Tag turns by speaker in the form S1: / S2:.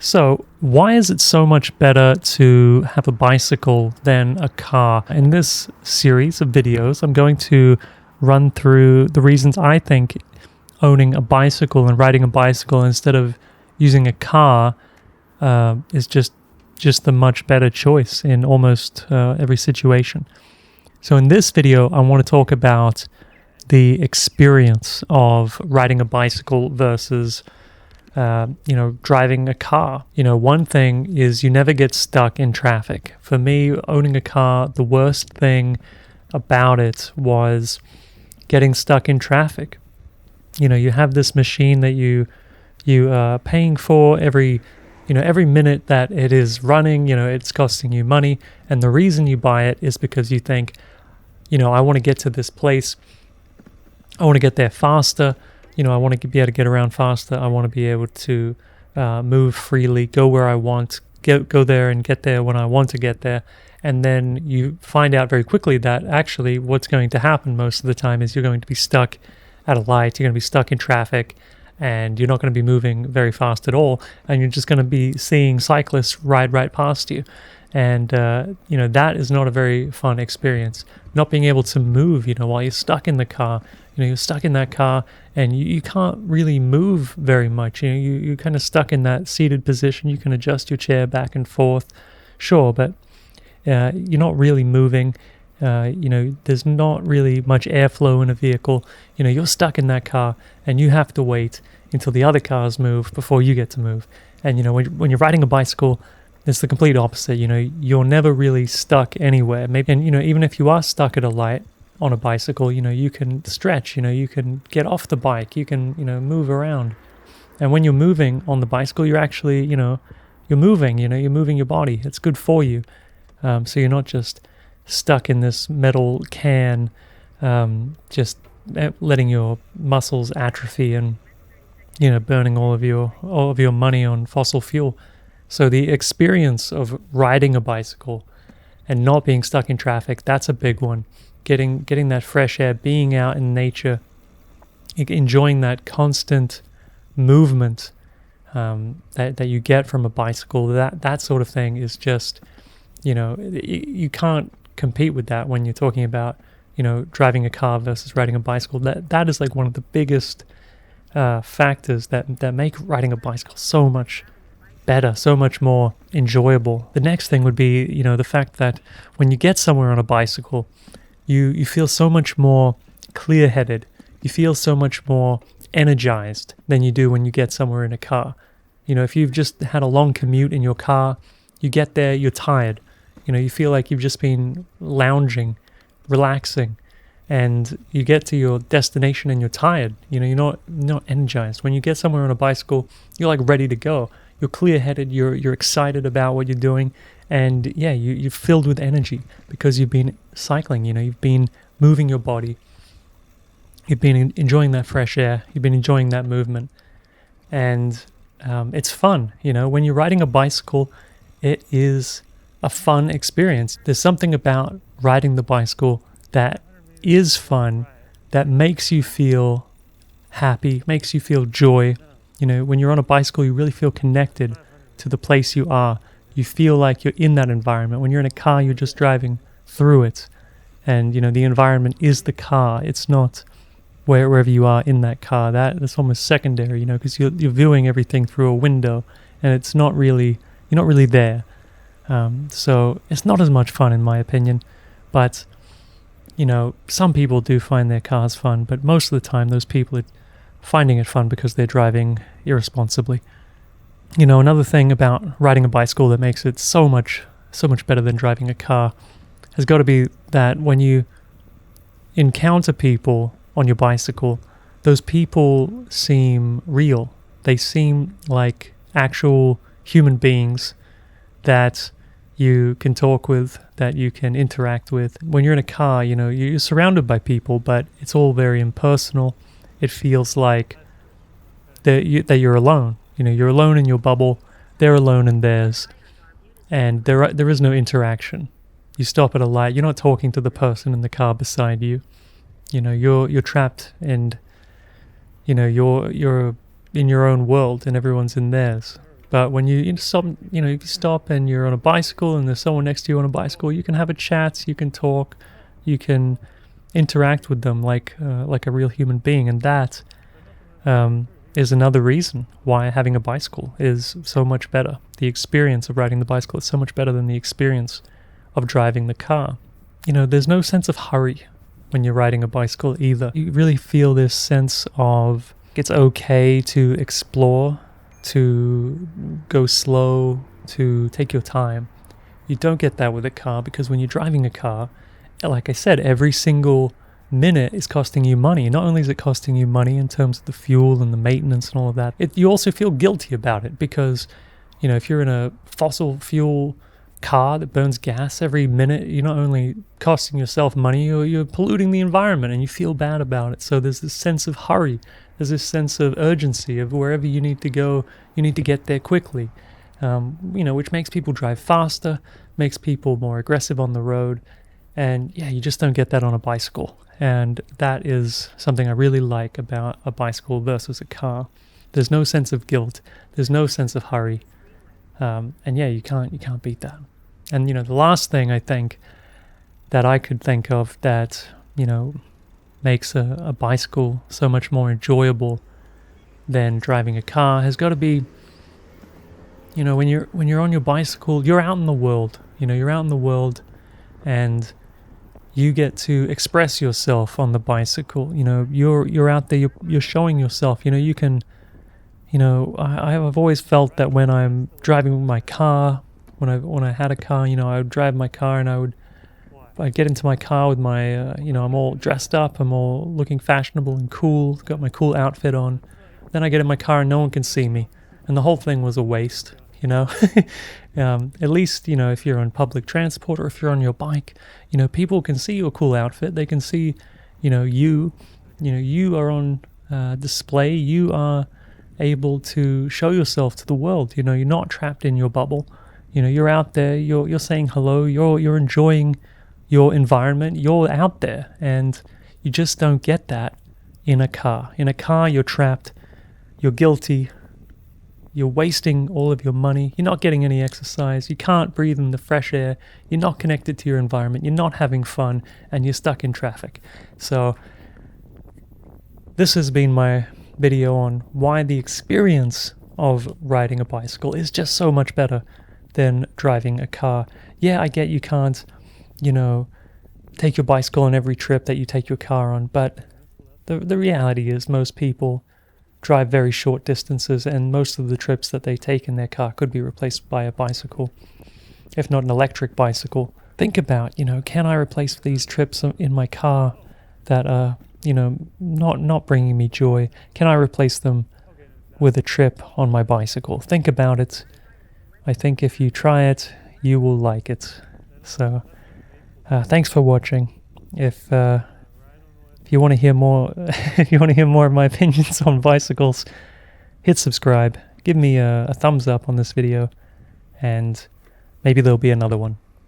S1: So, why is it so much better to have a bicycle than a car? In this series of videos, I'm going to run through the reasons I think owning a bicycle and riding a bicycle instead of using a car is just the much better choice in almost every situation. So in this video, I want to talk about the experience of riding a bicycle versus driving a car. One thing is you never get stuck in traffic. For me, owning a car, the worst thing about it was getting stuck in traffic. You have this machine that you are paying for every minute that it is running. It's costing you money, and the reason you buy it is because you think, I want to get to this place. I want to get there faster. I want to be able to get around faster. I want to be able to move freely, go where I want, go there and get there when I want to get there. And then you find out very quickly that actually what's going to happen most of the time is you're going to be stuck at a light. You're going to be stuck in traffic, and you're not going to be moving very fast at all. And you're just going to be seeing cyclists ride right past you. And, that is not a very fun experience. Not being able to move, while you're stuck in the car. You're stuck in that car and you can't really move very much. You're kind of stuck in that seated position. You can adjust your chair back and forth, sure, but you're not really moving. There's not really much airflow in a vehicle. You're stuck in that car and you have to wait until the other cars move before you get to move. And, when you're riding a bicycle, it's the complete opposite. You're never really stuck anywhere. Maybe, and even if you are stuck at a light on a bicycle, you can stretch, you can get off the bike, you can, move around. And when you're moving on the bicycle, you're actually, you're moving, you're moving your body. It's good for you. So you're not just stuck in this metal can, just letting your muscles atrophy and, burning all of your money on fossil fuel. So the experience of riding a bicycle and not being stuck in traffic, that's a big one. Getting that fresh air, being out in nature, enjoying that constant movement that you get from a bicycle, that sort of thing is just, you can't compete with that when you're talking about, driving a car versus riding a bicycle. That is like one of the biggest factors that make riding a bicycle so much better, so much more enjoyable. The next thing would be, the fact that when you get somewhere on a bicycle, you feel so much more clear-headed. You feel so much more energized than you do when you get somewhere in a car. If you've just had a long commute in your car, you get there, you're tired. You feel like you've just been lounging, relaxing, and you get to your destination and you're tired. You're not energized. When you get somewhere on a bicycle, you're like ready to go. You're clear-headed, you're excited about what you're doing, and yeah, you're filled with energy because you've been cycling, you've been moving your body, you've been enjoying that fresh air, you've been enjoying that movement, and it's fun. When you're riding a bicycle, it is a fun experience. There's something about riding the bicycle that is fun, that makes you feel happy, makes you feel joy. When you're on a bicycle, you really feel connected to the place you are. You feel like you're in that environment. When you're in a car, you're just driving through it. And, the environment is the car. It's not wherever you are in that car. That's almost secondary, because you're viewing everything through a window, and you're not really there. So it's not as much fun, in my opinion. But, some people do find their cars fun, but most of the time, those people are finding it fun because they're driving irresponsibly. Another thing about riding a bicycle that makes it so much better than driving a car has got to be that when you encounter people on your bicycle, those people seem real. They seem like actual human beings that you can talk with, that you can interact with. When you're in a car, you're surrounded by people, but it's all very impersonal. It feels like that you're alone. You're alone in your bubble. They're alone in theirs, and there is no interaction. You stop at a light. You're not talking to the person in the car beside you. You're trapped, and you're in your own world, and everyone's in theirs. But when you stop, if you stop and you're on a bicycle and there's someone next to you on a bicycle, you can have a chat, you can talk, you can interact with them like a real human being, and that is another reason why having a bicycle is so much better. The experience of riding the bicycle is so much better than the experience of driving the car. There's no sense of hurry when you're riding a bicycle either. You really feel this sense of it's okay to explore, to go slow, to take your time. You don't get that with a car, because when you're driving a car, like I said, every single minute is costing you money. Not only is it costing you money in terms of the fuel and the maintenance and all of that, you also feel guilty about it, because if you're in a fossil fuel car that burns gas every minute, you're not only costing yourself money, you're polluting the environment, and you feel bad about it. So there's this sense of hurry, there's this sense of urgency of wherever you need to go, you need to get there quickly, which makes people drive faster, makes people more aggressive on the road. And yeah, you just don't get that on a bicycle. And that is something I really like about a bicycle versus a car. There's no sense of guilt. There's no sense of hurry. And yeah, you can't beat that. And the last thing I think that I could think of that, makes a bicycle so much more enjoyable than driving a car has got to be, when you're on your bicycle, you're out in the world. You're out in the world, and you get to express yourself on the bicycle. You're out there, you're showing yourself. You can, I've always felt that when I'm driving my car, when I had a car, I would drive my car, and I'd get into my car with my, I'm all dressed up, I'm all looking fashionable and cool, got my cool outfit on. Then I get in my car and no one can see me, and the whole thing was a waste. At least, if you're on public transport or if you're on your bike, people can see your cool outfit. They can see, you are on display. You are able to show yourself to the world. You're not trapped in your bubble. You're out there. You're saying hello. You're enjoying your environment. You're out there, and you just don't get that in a car. In a car, you're trapped. You're guilty. You're wasting all of your money. You're not getting any exercise. You can't breathe in the fresh air. You're not connected to your environment. You're not having fun, and you're stuck in traffic. So this has been my video on why the experience of riding a bicycle is just so much better than driving a car. Yeah, I get you can't, take your bicycle on every trip that you take your car on, but the reality is most people drive very short distances, and most of the trips that they take in their car could be replaced by a bicycle, if not an electric bicycle. Think about, can I replace these trips in my car that are, not bringing me joy? Can I replace them with a trip on my bicycle? Think about it. I think if you try it, you will like it. So, thanks for watching. If you want to hear more, of my opinions on bicycles, hit subscribe. Give me a thumbs up on this video, and maybe there'll be another one.